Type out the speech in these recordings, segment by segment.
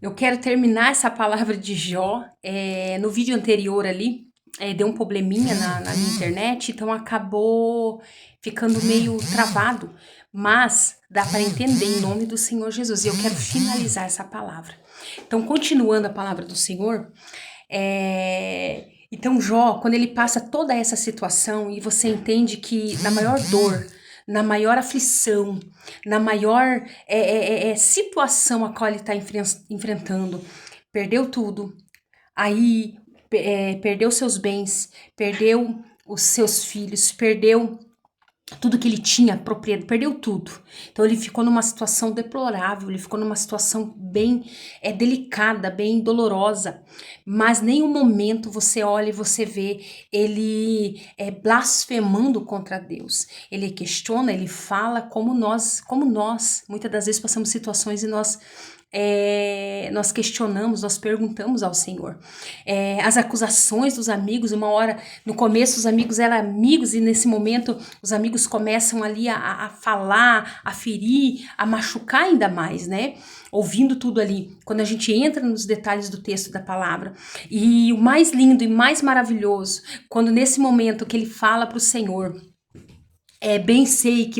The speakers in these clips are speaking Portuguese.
Eu quero terminar essa palavra de Jó. No vídeo anterior ali, deu um probleminha na minha internet, então acabou ficando meio travado. Mas dá para entender em nome do Senhor Jesus. E eu quero finalizar essa palavra. Então, continuando a palavra do Senhor, então Jó, quando ele passa toda essa situação e você entende que na maior dor, na maior aflição, na maior situação a qual ele está enfrentando, perdeu tudo, aí perdeu seus bens, perdeu os seus filhos, perdeu tudo que ele tinha, propriedade, perdeu tudo. Então ele ficou numa situação deplorável, ele ficou numa situação bem delicada, bem dolorosa. Mas nenhum momento você olha e você vê ele blasfemando contra Deus. Ele questiona, ele fala como nós, muitas das vezes passamos situações e nós questionamos, nós perguntamos ao Senhor. As acusações dos amigos, uma hora, no começo os amigos eram amigos e nesse momento os amigos começam ali a falar, a ferir, a machucar ainda mais, né? Ouvindo tudo ali, quando a gente entra nos detalhes do texto da palavra. E o mais lindo e mais maravilhoso, quando nesse momento que ele fala para o Senhor, bem sei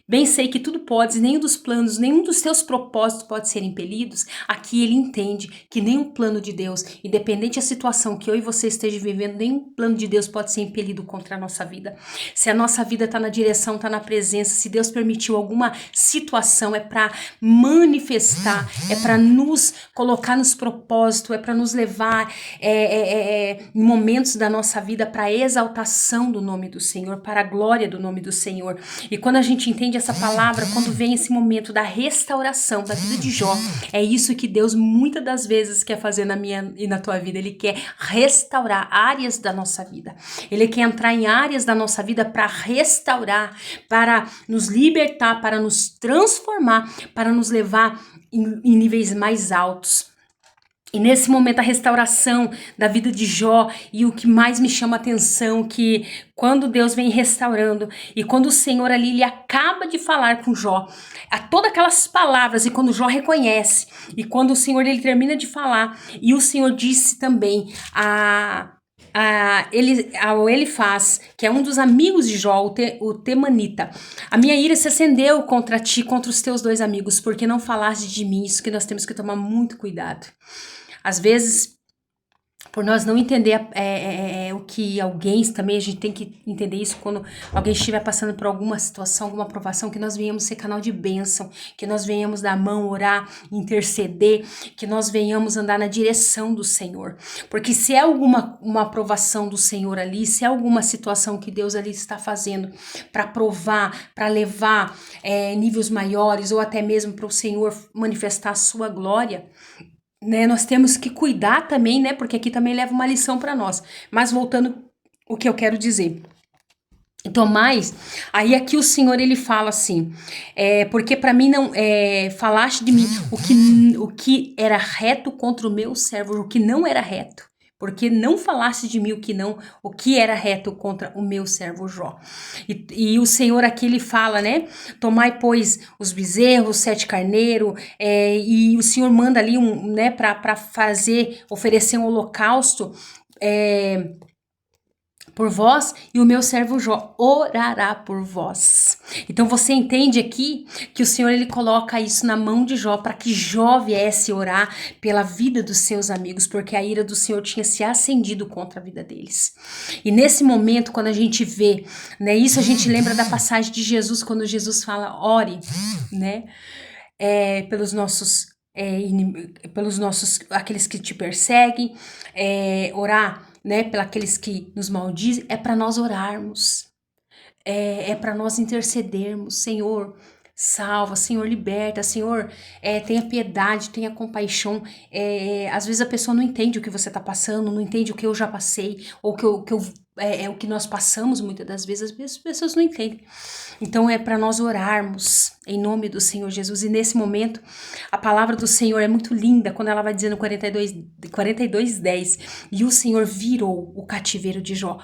bem sei que tudo pode, nenhum dos planos, nenhum dos teus propósitos pode ser impelidos. Aqui ele entende que nenhum plano de Deus, independente da situação que eu e você esteja vivendo, nenhum plano de Deus pode ser impelido contra a nossa vida. Se a nossa vida está na direção, está na presença, se Deus permitiu alguma situação, é para manifestar, é para nos colocar nos propósitos, é para nos levar em momentos da nossa vida para a exaltação do nome do Senhor, para a glória do nome do Senhor. E quando a gente entende essa palavra, quando vem esse momento da restauração da vida de Jó, é isso que Deus muitas das vezes quer fazer na minha e na tua vida. Ele quer restaurar áreas da nossa vida. Ele quer entrar em áreas da nossa vida para restaurar, para nos libertar, para nos transformar, para nos levar em níveis mais altos. E nesse momento a restauração da vida de Jó, e o que mais me chama a atenção, que quando Deus vem restaurando, e quando o Senhor ali, ele acaba de falar com Jó, a todas aquelas palavras, e quando Jó reconhece, e quando o Senhor ele termina de falar, e o Senhor disse também ao Elifaz, que é um dos amigos de Jó, o Temanita: a minha ira se acendeu contra ti, contra os teus dois amigos, porque não falaste de mim. Isso que nós temos que tomar muito cuidado. Às vezes, por nós não entender o que alguém, também a gente tem que entender isso quando alguém estiver passando por alguma situação, alguma provação, que nós venhamos ser canal de bênção, que nós venhamos dar a mão, orar, interceder, que nós venhamos andar na direção do Senhor. Porque se é uma aprovação do Senhor ali, se é alguma situação que Deus ali está fazendo para provar, para levar níveis maiores, ou até mesmo para o Senhor manifestar a sua glória, né, nós temos que cuidar também, né, porque aqui também leva uma lição para nós. Mas voltando o que eu quero dizer. Então, aí aqui o Senhor ele fala assim, porque para mim não falaste de mim o que era reto contra o meu servo, o que não era reto. Porque não falaste de mim o que era reto contra o meu servo Jó. E o Senhor aqui ele fala, né? Tomai, pois, os bezerros, 7 carneiros, e o Senhor manda ali né, para oferecer um holocausto, por vós, e o meu servo Jó orará por vós. Então você entende aqui que o Senhor ele coloca isso na mão de Jó, para que Jó viesse orar pela vida dos seus amigos, porque a ira do Senhor tinha se acendido contra a vida deles. E nesse momento, quando a gente vê, né, isso a gente lembra da passagem de Jesus, quando Jesus fala, ore, né, pelos nossos aqueles que te perseguem, orar, né, pelos aqueles que nos maldizem, é para nós orarmos, para nós intercedermos. Senhor, salva, Senhor, liberta, Senhor, tenha piedade, tenha compaixão. Às vezes a pessoa não entende o que você está passando, não entende o que eu já passei, ou o que nós passamos muitas das vezes, as pessoas não entendem. Então é para nós orarmos em nome do Senhor Jesus. E nesse momento, a palavra do Senhor é muito linda, quando ela vai dizendo 42:10, e o Senhor virou o cativeiro de Jó,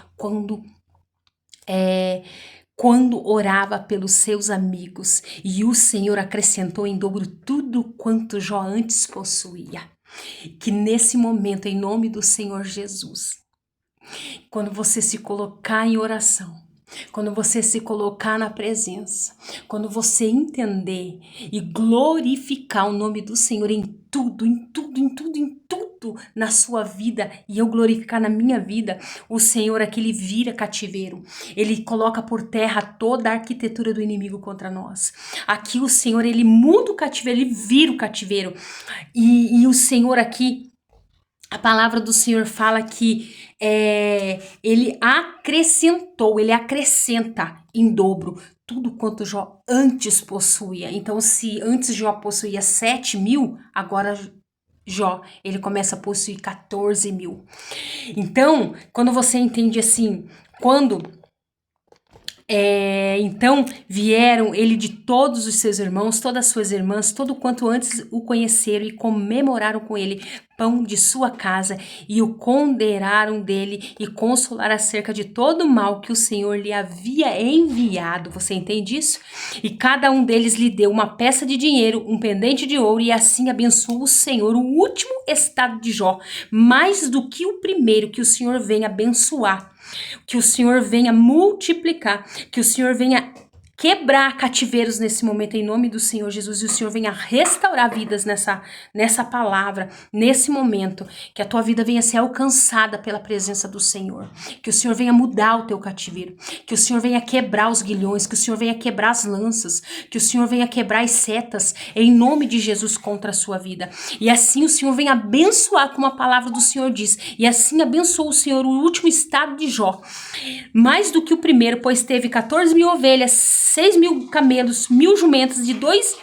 quando orava pelos seus amigos, e o Senhor acrescentou em dobro tudo quanto Jó antes possuía. Que nesse momento, em nome do Senhor Jesus, quando você se colocar em oração, quando você se colocar na presença, quando você entender e glorificar o nome do Senhor em tudo, em tudo, em tudo, em tudo na sua vida, e eu glorificar na minha vida, o Senhor aqui, ele vira cativeiro, ele coloca por terra toda a arquitetura do inimigo contra nós. Aqui o Senhor, ele muda o cativeiro, ele vira o cativeiro, e o Senhor aqui, a palavra do Senhor fala que ele acrescentou, ele acrescenta em dobro tudo quanto Jó antes possuía. Então, se antes Jó possuía 7.000, agora Jó, ele começa a possuir 14.000. Então, quando você entende assim, então vieram ele de todos os seus irmãos, todas as suas irmãs, todo quanto antes o conheceram e comemoraram com ele pão de sua casa e o condenaram dele e consolaram acerca de todo o mal que o Senhor lhe havia enviado. Você entende isso? E cada um deles lhe deu uma peça de dinheiro, um pendente de ouro, e assim abençoou o Senhor o último estado de Jó, mais do que o primeiro. Que o Senhor venha abençoar, que o Senhor venha multiplicar, que o Senhor venha quebrar cativeiros nesse momento, em nome do Senhor Jesus, e o Senhor venha restaurar vidas nessa palavra, nesse momento, que a tua vida venha ser alcançada pela presença do Senhor, que o Senhor venha mudar o teu cativeiro, que o Senhor venha quebrar os guilhões, que o Senhor venha quebrar as lanças, que o Senhor venha quebrar as setas, em nome de Jesus, contra a sua vida, e assim o Senhor venha abençoar, como a palavra do Senhor diz, e assim abençoou o Senhor o último estado de Jó, mais do que o primeiro, pois teve 14.000 ovelhas, 6.000 camelos, 1.000 jumentas, de bois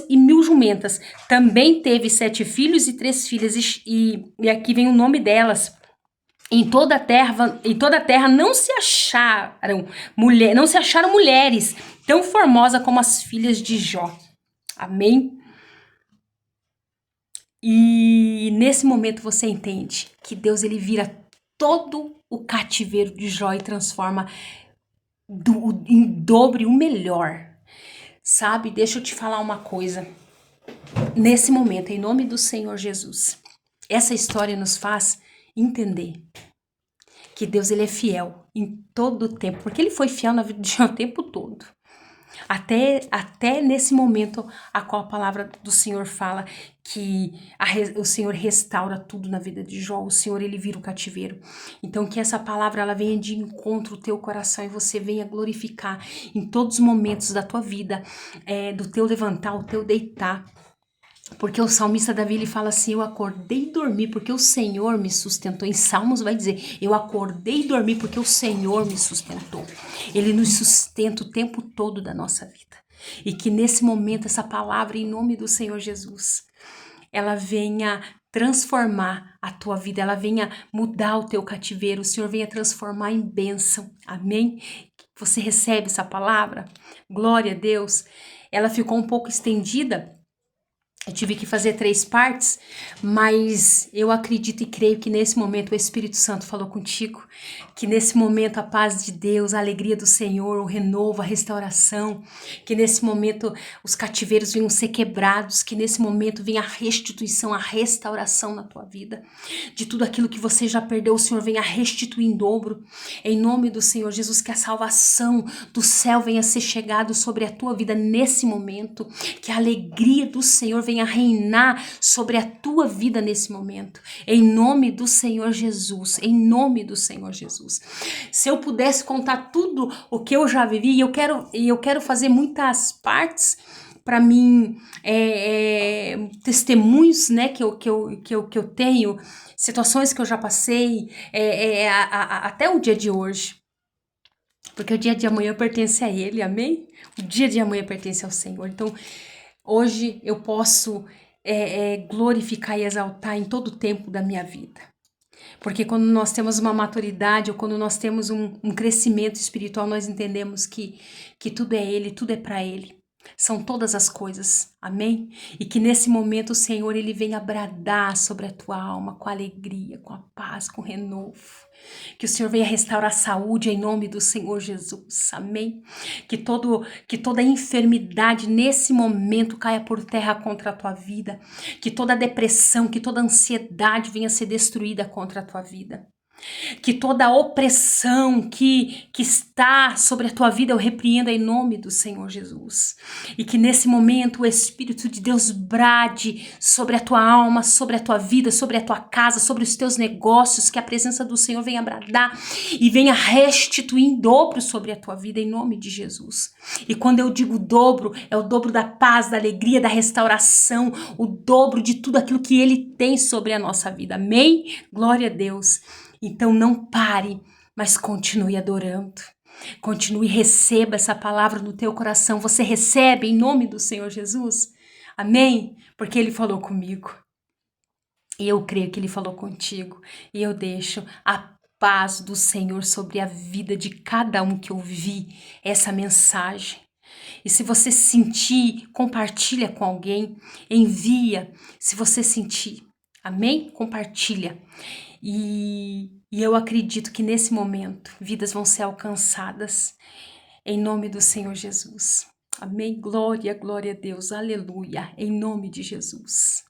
e 1.000 jumentas. Também teve 7 filhos e 3 filhas, e aqui vem o nome delas. Em toda a terra não se acharam mulheres tão formosas como as filhas de Jó. Amém? E nesse momento você entende que Deus, ele vira todo o cativeiro de Jó e transforma em dobro o melhor, sabe? Deixa eu te falar uma coisa. Nesse momento, em nome do Senhor Jesus, essa história nos faz entender que Deus, ele é fiel em todo o tempo, porque ele foi fiel na vida de Jó o tempo todo. Até nesse momento a qual a palavra do Senhor fala que o Senhor restaura tudo na vida de Jó, o Senhor, ele vira o cativeiro. Então que essa palavra, ela venha de encontro ao teu coração e você venha glorificar em todos os momentos da tua vida, do teu levantar, o teu deitar. Porque o salmista Davi, ele fala assim: eu acordei e dormi porque o Senhor me sustentou. Em Salmos vai dizer: eu acordei e dormi porque o Senhor me sustentou. Ele nos sustenta o tempo todo da nossa vida. E que nesse momento essa palavra, em nome do Senhor Jesus, ela venha transformar a tua vida, ela venha mudar o teu cativeiro, o Senhor venha transformar em bênção. Amém? Você recebe essa palavra? Glória a Deus. Ela ficou um pouco estendida. Eu tive que fazer 3 partes, mas eu acredito e creio que nesse momento o Espírito Santo falou contigo, que nesse momento a paz de Deus, a alegria do Senhor, o renovo, a restauração, que nesse momento os cativeiros venham ser quebrados, que nesse momento venha a restituição, a restauração na tua vida, de tudo aquilo que você já perdeu, o Senhor venha restituir em dobro, em nome do Senhor Jesus, que a salvação do céu venha ser chegado sobre a tua vida nesse momento, que a alegria do Senhor venha reinar sobre a tua vida nesse momento, em nome do Senhor Jesus, em nome do Senhor Jesus. Se eu pudesse contar tudo o que eu já vivi, e eu quero fazer muitas partes para mim, testemunhos, né, que eu tenho, situações que eu já passei, até o dia de hoje. Porque o dia de amanhã pertence a Ele, amém? O dia de amanhã pertence ao Senhor. Então, hoje eu posso glorificar e exaltar em todo o tempo da minha vida. Porque quando nós temos uma maturidade ou quando nós temos um crescimento espiritual, nós entendemos que tudo é Ele, tudo é para Ele. São todas as coisas, amém? E que nesse momento o Senhor, Ele venha bradar sobre a tua alma com alegria, com a paz, com renovo. Que o Senhor venha restaurar a saúde em nome do Senhor Jesus, amém? Que toda enfermidade nesse momento caia por terra contra a tua vida. Que toda depressão, que toda ansiedade venha ser destruída contra a tua vida. Que toda opressão que está sobre a tua vida eu repreenda em nome do Senhor Jesus. E que nesse momento o Espírito de Deus brade sobre a tua alma, sobre a tua vida, sobre a tua casa, sobre os teus negócios, que a presença do Senhor venha bradar e venha restituir em dobro sobre a tua vida em nome de Jesus. E quando eu digo dobro, é o dobro da paz, da alegria, da restauração, o dobro de tudo aquilo que Ele tem sobre a nossa vida. Amém? Glória a Deus. Então não pare, mas continue adorando. Continue, receba essa palavra no teu coração. Você recebe em nome do Senhor Jesus? Amém? Porque Ele falou comigo. E eu creio que Ele falou contigo. E eu deixo a paz do Senhor sobre a vida de cada um que ouvir essa mensagem. E se você sentir, compartilha com alguém, envia, se você sentir. Amém? Compartilha. E eu acredito que nesse momento vidas vão ser alcançadas em nome do Senhor Jesus. Amém? Glória, glória a Deus. Aleluia. Em nome de Jesus.